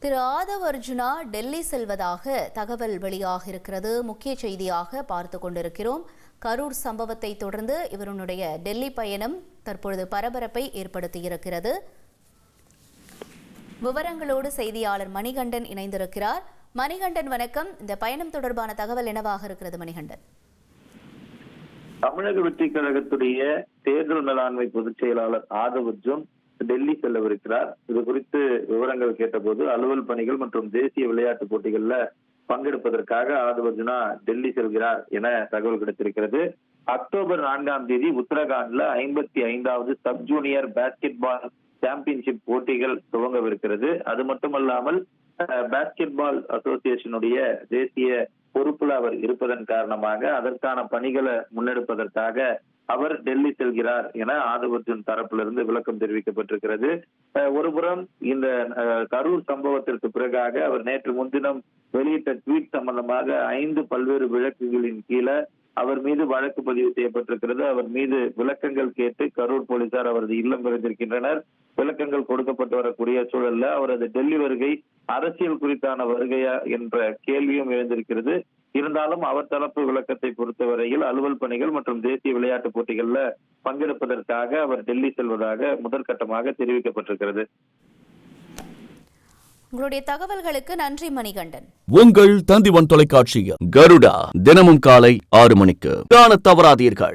திரு ஆதவ் அர்ஜுனா டெல்லி செல்வதாக தகவல் வெளியாக இருக்கிறது. முக்கிய செய்தியாக பார்த்து கொண்டிருக்கிறோம். கரூர் சம்பவத்தை தொடர்ந்து இவருடைய டெல்லி பயணம் தற்பொழுது பரபரப்பை ஏற்படுத்தியிருக்கிறது. விவரங்களோடு செய்தியாளர் மணிகண்டன் இணைந்திருக்கிறார். மணிகண்டன் வணக்கம். இந்த பயணம் தொடர்பான தகவல் என்னவாக இருக்கிறது மணிகண்டன்? தமிழக வெற்றிக் கழகத்துடைய தேர்தல் மேலாண்மை பொதுச் செயலாளர் ஆதவ் அர்ஜுன் டெல்லி செல்லவிருக்கிறார். இது குறித்து விவரங்கள் கேட்டபோது அலுவல் பணிகள் மற்றும் தேசிய விளையாட்டு போட்டிகள்ல பங்கெடுப்பதற்காக ஆதவ் அர்ஜுனா டெல்லி செல்கிறார் என தகவல் கிடைத்திருக்கிறது. அக்டோபர் 4ஆம் தேதி உத்தரகாண்ட்ல 55வது sub junior basketball championship போட்டிகள் துவங்கவிருக்கிறது. அது மட்டுமல்லாமல் பாஸ்கெட் பால் அசோசியேஷனுடைய தேசிய பொறுப்புல அவர் இருப்பதன் காரணமாக அதற்கான பணிகளை முன்னெடுப்பதற்காக அவர் டெல்லி செல்கிறார் என ஆதவ் அர்ஜுன் தரப்பிலிருந்து விளக்கம் தெரிவிக்கப்பட்டிருக்கிறது. ஒருபுறம் இந்த கரூர் சம்பவத்திற்கு பிறகாக அவர் நேற்று முன்தினம் வெளியிட்ட ட்வீட் சம்பந்தமாக 5 பல்வேறு வழக்குகளின் கீழே அவர் மீது வழக்கு பதிவு செய்யப்பட்டிருக்கிறது. அவர் மீது விளக்கங்கள் கேட்டு கரூர் போலீசார் அவரது இல்லம் விரைந்திருக்கின்றனர். விளக்கங்கள் கொடுக்கப்பட்டு வரக்கூடிய சூழல்ல அவரது டெல்லி வருகை அரசியல் குறித்தான வருகையா என்ற கேள்வியும் எழுந்திருக்கிறது. இருந்தாலும் அவர் தரப்பு விளக்கத்தை பொறுத்தவரையில் அலுவல் பணிகள் மற்றும் தேசிய விளையாட்டு போட்டிகள்ல பங்கெடுப்பதற்காக அவர் டெல்லி செல்வதாக முதற்கட்டமாக தெரிவிக்கப்பட்டிருக்கிறது. உங்களுடைய தகவல்களுக்கு நன்றி மணிகண்டன். உங்கள் தந்திவன் தொலைக்காட்சியில் கருடா தினமும் காலை 6 மணிக்கு காணத் தவறாதீர்கள்.